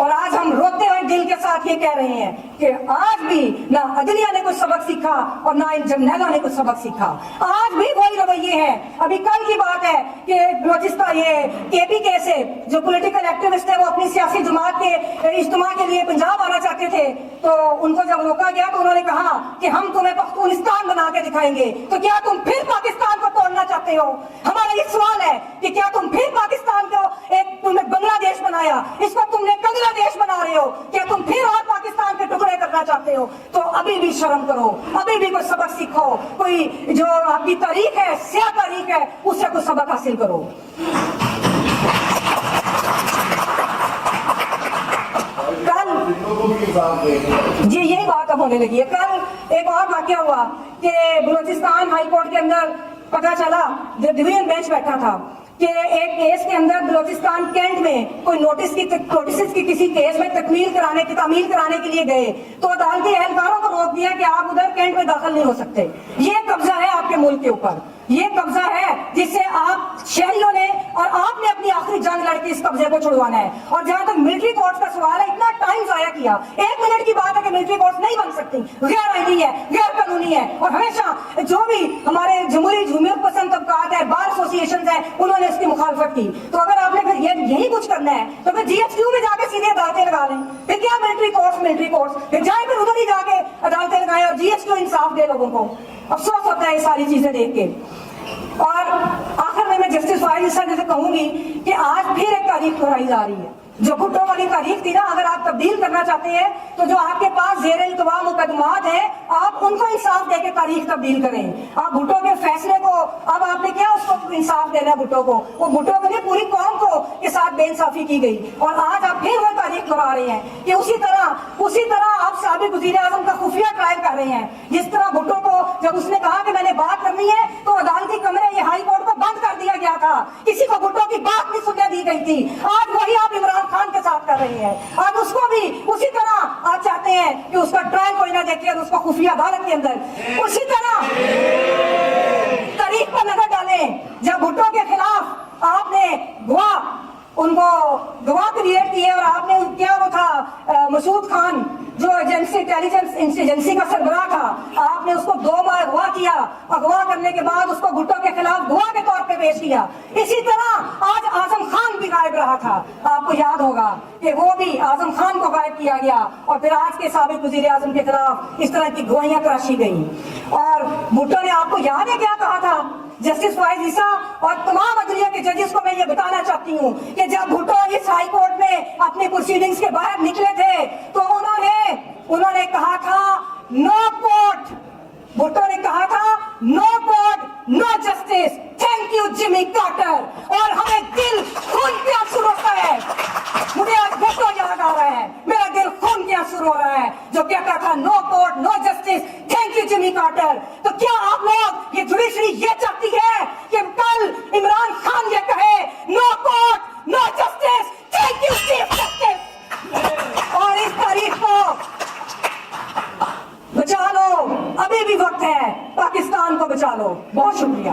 اور آج ہم روتے ہوئے دل کے ساتھ یہ کہہ رہے ہیں کہ آج بھی نہ عدلیہ نے کچھ سبق سیکھا اور نہ ان جرنیلوں نے کچھ سبق سیکھا. آج بھی وہی رویے ہیں. ابھی کل کی بات ہے کہ بلوچستان یہ کے پی کے سے جو پولیٹیکل ایکٹیوسٹ ہے وہ اپنی سیاسی جماعت کے اجتماع کے لیے پنجاب آنا چاہتے تھے, تو ان کو جب روکا گیا تو انہوں نے کہا کہ ہم تمہیں پختونستان بنا کے دکھائیں گے. تو کیا تم پھر پاکستان کو توڑنا چاہتے ہو؟ ہمارا یہ سوال ہے کہ کیا تم پھر پاکستان کو تم نے بنگلہ دیش بنایا, اس کو تم نے کنگلا دیش بنا رہے ہو, کیا تم پھر اور پاکستان کے ٹکڑے کرنا چاہتے ہو؟ تو ابھی بھی شرم کرو, ابھی بھی کوئی سبق سیکھو, کوئی جو آپ کی تاریخ ہے, سیاہ تاریخ ہے, اس سے کچھ سبق حاصل کرو. جی یہی بات اب ہونے لگی ہے. کل ایک اور واقعہ ہوا کہ بلوچستان ہائی کورٹ کے اندر پتا چلا, جو ڈویژن بینچ بیٹھا تھا, کہ ایک کیس کے اندر بلوچستان کینٹ میں کوئی نوٹسز کی کسی کیس میں تعمیل کرانے کے لیے گئے, تو عدالتی اہلکاروں کو روک دیا کہ آپ ادھر کینٹ میں داخل نہیں ہو سکتے. یہ قبضہ ہے آپ کے ملک کے اوپر, یہ قبضہ ہے جس سے آپ شہریوں نے اور آپ نے اپنی آخری جنگ لڑ کے اس قبضے کو چھڑوانا ہے. اور جہاں تک ملٹری کورٹس کا سوال ہے, اتنا ٹائم ضائع کیا. 1 منٹ کی بات ہے کہ ملٹری کورٹس نہیں بن سکتی, غیر آئینی ہے, غیر قانونی ہے, اور ہمیشہ جو بھی ہمارے جمہوریت پسند طبقات ہے, بار ایسوسیشنز ہیں, انہوں نے اس کی مخالفت کی. تو اگر آپ نے پھر یہی کچھ کرنا ہے تو پھر جی ایس کیو میں جا کے سیدھے عدالتیں لگا لیں. پھر کیا ملٹری کورٹس پھر جائیں, پھر ادھر ہی جا کے عدالتیں لگائیں اور جی ایس کیو انصاف دے لوگوں کو. افسوس ہوتا ہے یہ ساری چیزیں دیکھ کے. اور آخر میں جسٹس فائز عیسیٰ سے کہوں گی کہ آج پھر ایک تاریخ دہرائی جا رہی ہے. جو بھٹو والی تاریخ تھی نا, اگر آپ تبدیل کرنا چاہتے ہیں تو جو آپ کے پاس زیر التوا مقدمات ہیں, آپ ان کو انصاف دے کے تاریخ تبدیل کریں. آپ بھٹو کے فیصلے کو, اب آپ نے کیا اس کو انصاف دینا بھٹو کو, وہ بھٹو کو نہیں پوری قوم کو کے ساتھ بے انصافی کی گئی. اور آج آپ پھر وہ تاریخ دہرا رہے ہیں کہ اسی طرح آپ سابق وزیر اعظم کا خفیہ ٹرائل کر رہے ہیں. جس طرح بھٹو کو جب اس نے کہا کہ میں نے بات کرنی ہے تو عدالتی کمرے یہ ہائی کورٹ کو بند کر دیا گیا تھا, کسی کو بھٹو کی بات نہیں سننے دی گئی تھی. آج وہی آپ عمران خان کے ساتھ کر رہے ہیں. آج اس کو بھی اسی طرح آپ چاہتے ہیں کہ اس کا ٹرائل کوئی نہ دیکھے اور اس کو خفیہ عدالت کے اندر اسی طرح تاریخ پر نظر ڈالیں. جب بھٹو کے خلاف آپ نے ان کو گواہ کریٹ کیے, اور آپ نے کیا وہ تھا مسعود خان جو انٹیلیجنس ایجنسی کا سربراہ تھا, آپ نے اس کو 2 ماہ اغوا کیا. اغوا کرنے کے بعد اس کو بھٹو کے خلاف گواہ کے طور پہ پیش کیا. اسی طرح آج اعظم خان بھی غائب رہا تھا. آپ کو یاد ہوگا کہ وہ بھی اعظم خان کو غائب کیا گیا, اور پھر آج کے سابق وزیر اعظم کے خلاف اس طرح کی گواہیاں تراشی گئی. اور بھٹو نے, آپ کو یاد ہے کیا کہا تھا؟ جسٹس فائز عیسیٰ اور تمام عدلیہ کے ججز کو میں یہ بتانا چاہتی ہوں کہ جب بھٹو اس ہائی کورٹ میں اپنے پروسیڈنگز کے باہر نکلے تھے تو انہوں نے کہا تھا نو کورٹ. بھٹو نے کہا تھا no court no justice, thank you Jimmy Carter. اور ہمیں دل خون کے آنسو روتا ہے. مجھے آج بھٹو یاد آ رہا ہے, میرا دل خون کے آنسو رو رہا ہے, جو کہتا تھا no court no justice, thank you Jimmy Carter. تو کیا آپ لوگ یہ جوڈیشری یہ چاہتی ہے کہ کل عمران خان یہ کہے no court no justice, thank you chief justice, اور اس تاریخ کو بچا لو. ابھی بھی وقت ہے, پاکستان کو بچا لو. بہت شکریہ.